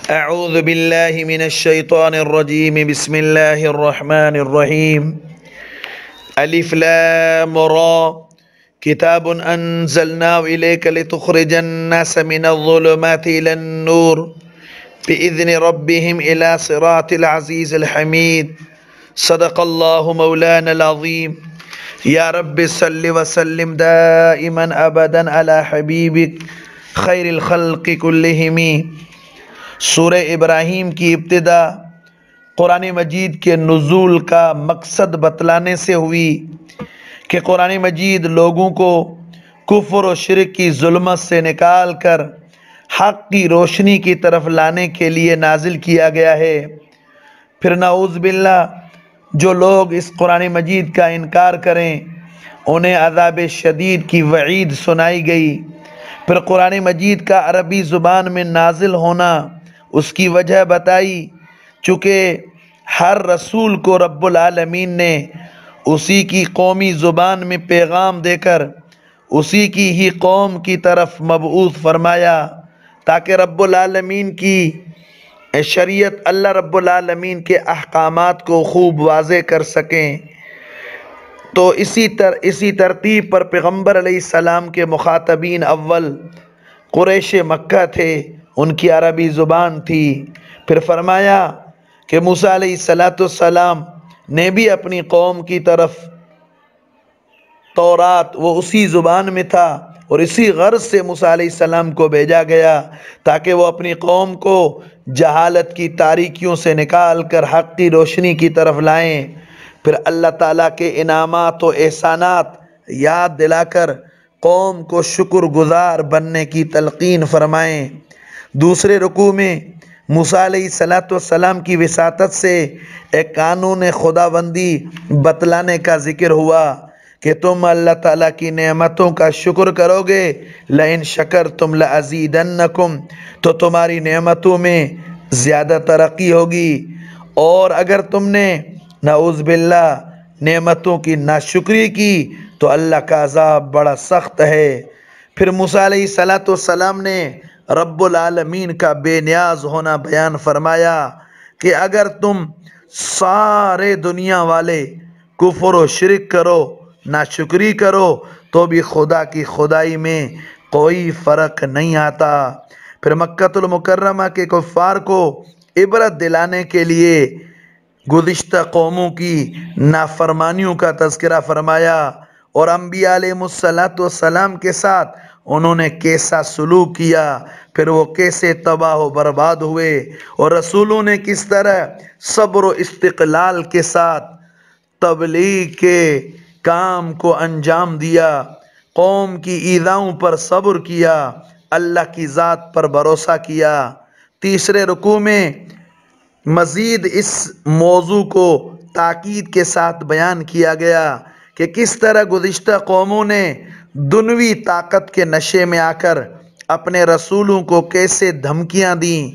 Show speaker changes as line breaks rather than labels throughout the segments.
أعوذ بالله من الشيطان الرجيم بسم الله الرحمن الرحيم ألف لام را كتاب أنزلناه إليك لتخرج الناس من الظلمات إلى النور بإذن ربهم إلى صراط العزيز الحميد صدق الله مولانا العظيم يا رب صل وسلم دائما أبدا على حبيبك خير الخلق كلهم۔ سورہ ابراہیم کی ابتدا قرآن مجید کے نزول کا مقصد بتلانے سے ہوئی کہ قرآن مجید لوگوں کو کفر و شرک کی ظلمت سے نکال کر حق کی روشنی کی طرف لانے کے لیے نازل کیا گیا ہے۔ پھر نعوذ باللہ جو لوگ اس قرآن مجید کا انکار کریں انہیں عذاب شدید کی وعید سنائی گئی۔ پھر قرآن مجید کا عربی زبان میں نازل ہونا اس کی وجہ بتائی، چونکہ ہر رسول کو رب العالمین نے اسی کی قومی زبان میں پیغام دے کر اسی کی ہی قوم کی طرف مبعوث فرمایا تاکہ رب العالمین کی شریعت اللہ رب العالمین کے احکامات کو خوب واضح کر سکیں۔ تو اسی ترتیب پر پیغمبر علیہ السلام کے مخاطبین اول قریش مکہ تھے، ان کی عربی زبان تھی۔ پھر فرمایا کہ موسیٰ علیہ السلام نے بھی اپنی قوم کی طرف تورات وہ اسی زبان میں تھا اور اسی غرض سے موسیٰ علیہ السلام کو بھیجا گیا تاکہ وہ اپنی قوم کو جہالت کی تاریکیوں سے نکال کر حق کی روشنی کی طرف لائیں۔ پھر اللہ تعالیٰ کے انعامات و احسانات یاد دلا کر قوم کو شکر گزار بننے کی تلقین فرمائیں۔ دوسرے رکوع میں موسیٰ علیہ السلام کی وساطت سے ایک قانون خداوندی بتلانے کا ذکر ہوا کہ تم اللہ تعالیٰ کی نعمتوں کا شکر کرو گے، لئن شکرتم لازیدنکم، تو تمہاری نعمتوں میں زیادہ ترقی ہوگی، اور اگر تم نے نعوذ باللہ نعمتوں کی ناشکری کی تو اللہ کا عذاب بڑا سخت ہے۔ پھر موسیٰ علیہ السلام نے رب العالمین کا بے نیاز ہونا بیان فرمایا کہ اگر تم سارے دنیا والے کفر و شرک کرو، ناشکری کرو، تو بھی خدا کی خدائی میں کوئی فرق نہیں آتا۔ پھر مکہ المکرمہ کے کفار کو عبرت دلانے کے لیے گزشتہ قوموں کی نافرمانیوں کا تذکرہ فرمایا اور انبیاء علیہ السلام کے ساتھ انہوں نے کیسا سلوک کیا، پھر وہ کیسے تباہ و برباد ہوئے، اور رسولوں نے کس طرح صبر و استقلال کے ساتھ تبلیغ کے کام کو انجام دیا، قوم کی ایذاؤں پر صبر کیا، اللہ کی ذات پر بھروسہ کیا۔ تیسرے رکوع میں مزید اس موضوع کو تاکید کے ساتھ بیان کیا گیا کہ کس طرح گزشتہ قوموں نے دنیوی طاقت کے نشے میں آ کر اپنے رسولوں کو کیسے دھمکیاں دیں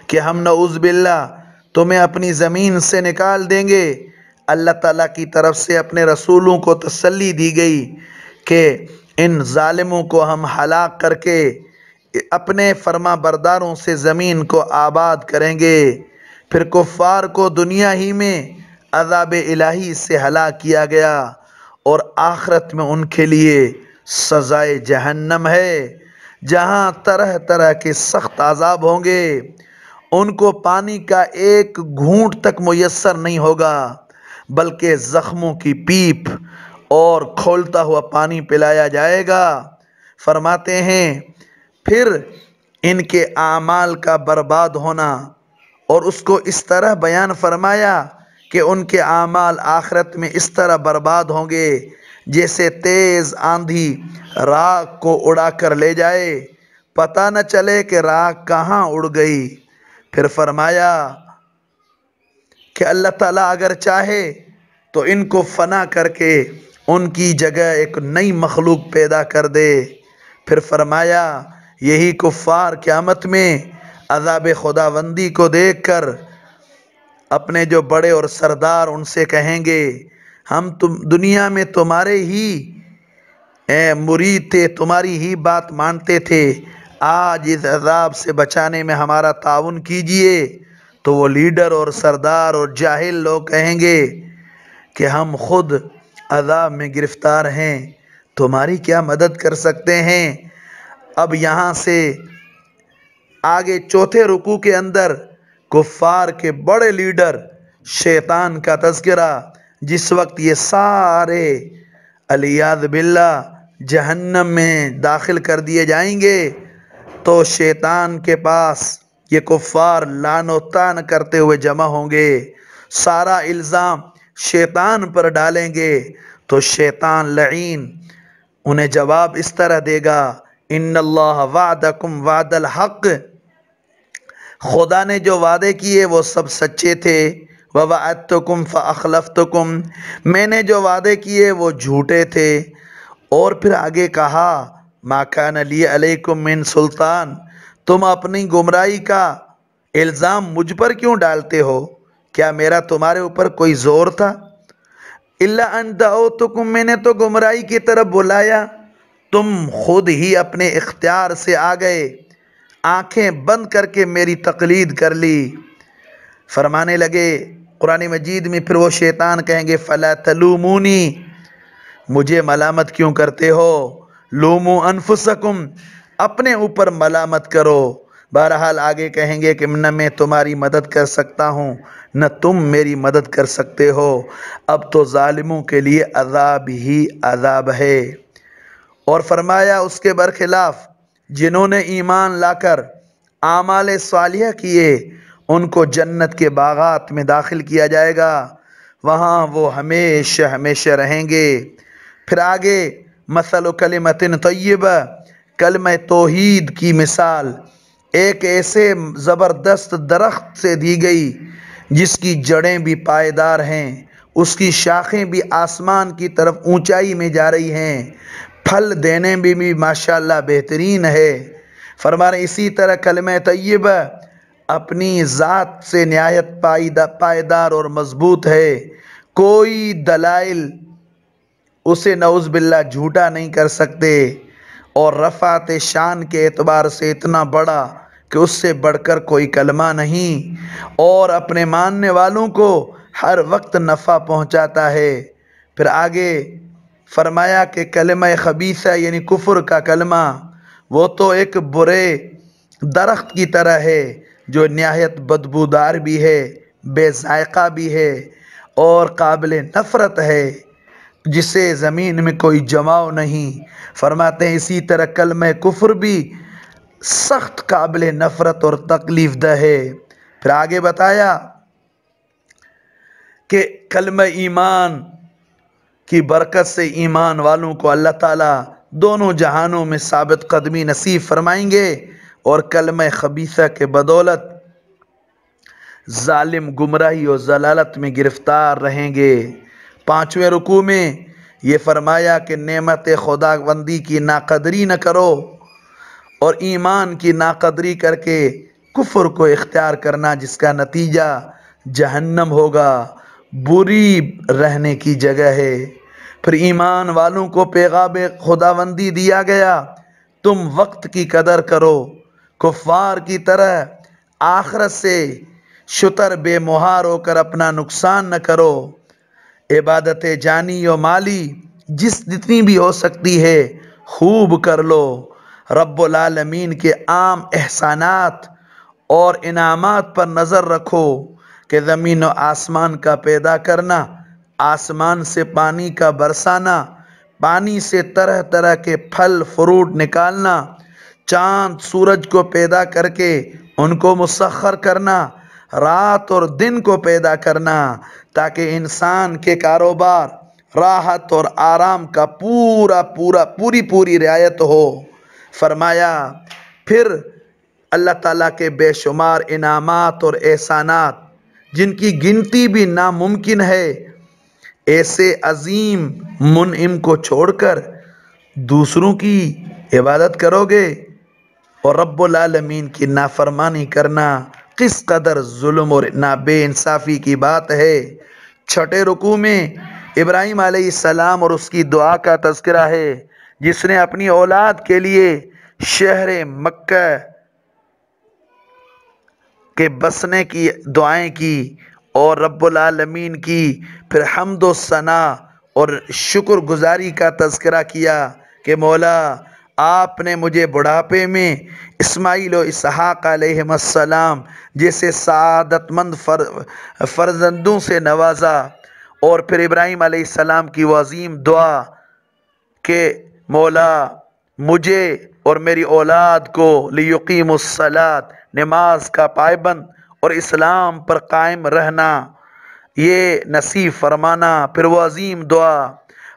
کہ ہم نعوذ باللہ تمہیں اپنی زمین سے نکال دیں گے۔ اللہ تعالیٰ کی طرف سے اپنے رسولوں کو تسلی دی گئی کہ ان ظالموں کو ہم ہلاک کر کے اپنے فرما برداروں سے زمین کو آباد کریں گے۔ پھر کفار کو دنیا ہی میں عذاب الہی سے ہلاک کیا گیا اور آخرت میں ان کے لیے سزائے جہنم ہے، جہاں طرح طرح کے سخت عذاب ہوں گے۔ ان کو پانی کا ایک گھونٹ تک میسر نہیں ہوگا بلکہ زخموں کی پیپ اور کھولتا ہوا پانی پلایا جائے گا۔ فرماتے ہیں پھر ان کے اعمال کا برباد ہونا، اور اس کو اس طرح بیان فرمایا کہ ان کے اعمال آخرت میں اس طرح برباد ہوں گے جیسے تیز آندھی راکھ کو اڑا کر لے جائے، پتہ نہ چلے کہ راکھ کہاں اڑ گئی۔ پھر فرمایا کہ اللہ تعالیٰ اگر چاہے تو ان کو فنا کر کے ان کی جگہ ایک نئی مخلوق پیدا کر دے۔ پھر فرمایا یہی کفار قیامت میں عذاب خداوندی کو دیکھ کر اپنے جو بڑے اور سردار ان سے کہیں گے ہم دنیا میں تمہارے ہی مرید تھے، تمہاری ہی بات مانتے تھے، آج اس عذاب سے بچانے میں ہمارا تعاون کیجئے، تو وہ لیڈر اور سردار اور جاہل لوگ کہیں گے کہ ہم خود عذاب میں گرفتار ہیں، تمہاری کیا مدد کر سکتے ہیں۔ اب یہاں سے آگے چوتھے رکوع کے اندر کفار کے بڑے لیڈر شیطان کا تذکرہ، جس وقت یہ سارے علیاذ باللہ جہنم میں داخل کر دیے جائیں گے، تو شیطان کے پاس یہ کفار لعن و طعن کرتے ہوئے جمع ہوں گے، سارا الزام شیطان پر ڈالیں گے، تو شیطان لعین انہیں جواب اس طرح دے گا، ان اللہ وعدکم وعد الحق، خدا نے جو وعدے کیے وہ سب سچے تھے، ووعدتکم فاخلفتکم، میں نے جو وعدے کیے وہ جھوٹے تھے۔ اور پھر آگے کہا ما کان لی علیکم من سلطان، تم اپنی گمراہی کا الزام مجھ پر کیوں ڈالتے ہو، کیا میرا تمہارے اوپر کوئی زور تھا، الا ان دعوتکم، میں نے تو گمراہی کی طرف بلایا، تم خود ہی اپنے اختیار سے آ گئے، آنکھیں بند کر کے میری تقلید کر لی۔ فرمانے لگے قرآن مجید میں، پھر وہ شیطان کہیں گے فلا تلومونی، مجھے ملامت کیوں کرتے ہو، لومو انفسکم، اپنے اوپر ملامت کرو۔ بہرحال آگے کہیں گے کہ نہ میں تمہاری مدد کر سکتا ہوں نہ تم میری مدد کر سکتے ہو، اب تو ظالموں کے لیے عذاب ہی عذاب ہے۔ اور فرمایا اس کے برخلاف جنہوں نے ایمان لا کر اعمال صالحہ کیے، ان کو جنت کے باغات میں داخل کیا جائے گا، وہاں وہ ہمیشہ ہمیشہ رہیں گے۔ پھر آگے مثل کلمۃ طیبہ، کلمہ توحید کی مثال ایک ایسے زبردست درخت سے دی گئی جس کی جڑیں بھی پائیدار ہیں، اس کی شاخیں بھی آسمان کی طرف اونچائی میں جا رہی ہیں، پھل دینے میں بھی ماشاءاللہ بہترین ہے۔ فرما رہے اسی طرح کلمہ طیبہ اپنی ذات سے نہایت پائیدار اور مضبوط ہے، کوئی دلائل اسے نعوذ باللہ جھوٹا نہیں کر سکتے، اور رفعت شان کے اعتبار سے اتنا بڑا کہ اس سے بڑھ کر کوئی کلمہ نہیں، اور اپنے ماننے والوں کو ہر وقت نفع پہنچاتا ہے۔ پھر آگے فرمایا کہ کلمہ خبیثہ یعنی کفر کا کلمہ، وہ تو ایک برے درخت کی طرح ہے جو نہایت بدبودار بھی ہے، بے ذائقہ بھی ہے اور قابل نفرت ہے، جسے زمین میں کوئی جماؤ نہیں۔ فرماتے ہیں اسی طرح کلمہ کفر بھی سخت قابل نفرت اور تکلیف دہ ہے۔ پھر آگے بتایا کہ کلمہ ایمان کی برکت سے ایمان والوں کو اللہ تعالیٰ دونوں جہانوں میں ثابت قدمی نصیب فرمائیں گے، اور کلمہ خبیثہ کے بدولت ظالم گمراہی اور ضلالت میں گرفتار رہیں گے۔ پانچویں رکوع میں یہ فرمایا کہ نعمت خداوندی کی ناقدری نہ کرو، اور ایمان کی ناقدری کر کے کفر کو اختیار کرنا جس کا نتیجہ جہنم ہوگا، بری رہنے کی جگہ ہے۔ پھر ایمان والوں کو پیغام خداوندی دیا گیا، تم وقت کی قدر کرو، کفار کی طرح آخرت سے شتر بے مہار ہو کر اپنا نقصان نہ کرو، عبادت جانی و مالی جتنی بھی ہو سکتی ہے خوب کر لو، رب العالمین کے عام احسانات اور انعامات پر نظر رکھو کہ زمین و آسمان کا پیدا کرنا، آسمان سے پانی کا برسانا، پانی سے طرح طرح کے پھل فروٹ نکالنا، چاند سورج کو پیدا کر کے ان کو مسخر کرنا، رات اور دن کو پیدا کرنا، تاکہ انسان کے کاروبار راحت اور آرام کا پوری رعایت ہو۔ فرمایا پھر اللہ تعالیٰ کے بے شمار انعامات اور احسانات جن کی گنتی بھی ناممکن ہے، ایسے عظیم منعم کو چھوڑ کر دوسروں کی عبادت کرو گے اور رب العالمین کی نافرمانی کرنا کس قدر ظلم اور بے انصافی کی بات ہے۔ چھٹے رکوع میں ابراہیم علیہ السلام اور اس کی دعا کا تذکرہ ہے، جس نے اپنی اولاد کے لیے شہر مکہ کے بسنے کی دعائیں کی اور رب العالمین کی پھر حمد و ثنا اور شکر گزاری کا تذکرہ کیا کہ مولا آپ نے مجھے بڑھاپے میں اسماعیل و اسحاق علیہم السلام جیسے سعادت مند فرزندوں سے نوازا، اور پھر ابراہیم علیہ السلام کی وہ عظیم دعا کہ مولا مجھے اور میری اولاد کو لیقیم الصلاۃ نماز کا پابند اور اسلام پر قائم رہنا یہ نصیب فرمانا۔ پھر وہ عظیم دعا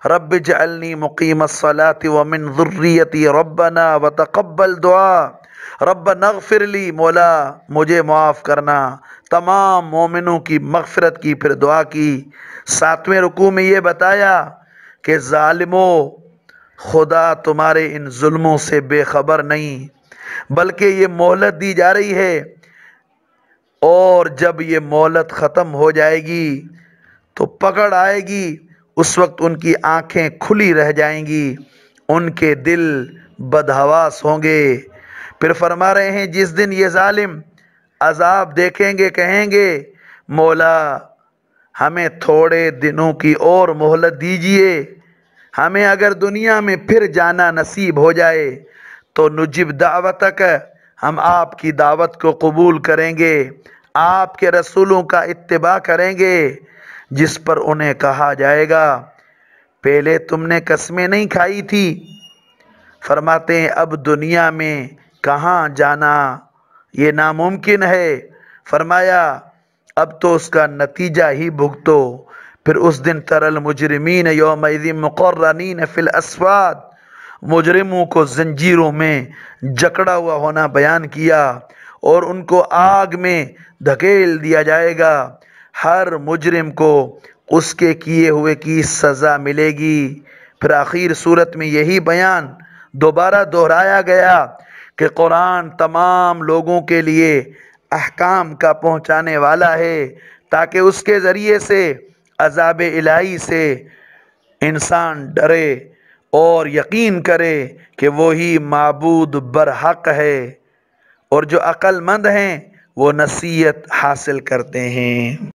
رب اجعلنی مقیم الصلاۃ ومن ذریتی ربنا وتقبل دعا ربنا اغفر لی، مولا مجھے معاف کرنا، تمام مومنوں کی مغفرت کی پھر دعا کی۔ 7ویں رکوع میں یہ بتایا کہ ظالموں، خدا تمہارے ان ظلموں سے بے خبر نہیں، بلکہ یہ مہلت دی جا رہی ہے، اور جب یہ مہلت ختم ہو جائے گی تو پکڑ آئے گی، اس وقت ان کی آنکھیں کھلی رہ جائیں گی، ان کے دل بدحواس ہوں گے۔ پھر فرما رہے ہیں جس دن یہ ظالم عذاب دیکھیں گے کہیں گے مولا ہمیں تھوڑے دنوں کی اور مہلت دیجئے، ہمیں اگر دنیا میں پھر جانا نصیب ہو جائے تو نجب دعوتک، ہم آپ کی دعوت کو قبول کریں گے، آپ کے رسولوں کا اتباع کریں گے، جس پر انہیں کہا جائے گا پہلے تم نے قسمیں نہیں کھائی تھی۔ فرماتے ہیں اب دنیا میں کہاں جانا، یہ ناممکن ہے۔ فرمایا اب تو اس کا نتیجہ ہی بھگتو۔ پھر اس دن تر المجرمین یومئذ مقرنین فی الاسفاد، مجرموں کو زنجیروں میں جکڑا ہوا ہونا بیان کیا، اور ان کو آگ میں دھکیل دیا جائے گا۔ ہر مجرم کو اس کے کیے ہوئے کی سزا ملے گی۔ پھر آخر صورت میں یہی بیان دوبارہ دہرایا گیا کہ قرآن تمام لوگوں کے لیے احکام کا پہنچانے والا ہے، تاکہ اس کے ذریعے سے عذاب الہی سے انسان ڈرے اور یقین کرے کہ وہی معبود برحق ہے، اور جو عقل مند ہیں وہ نصیحت حاصل کرتے ہیں۔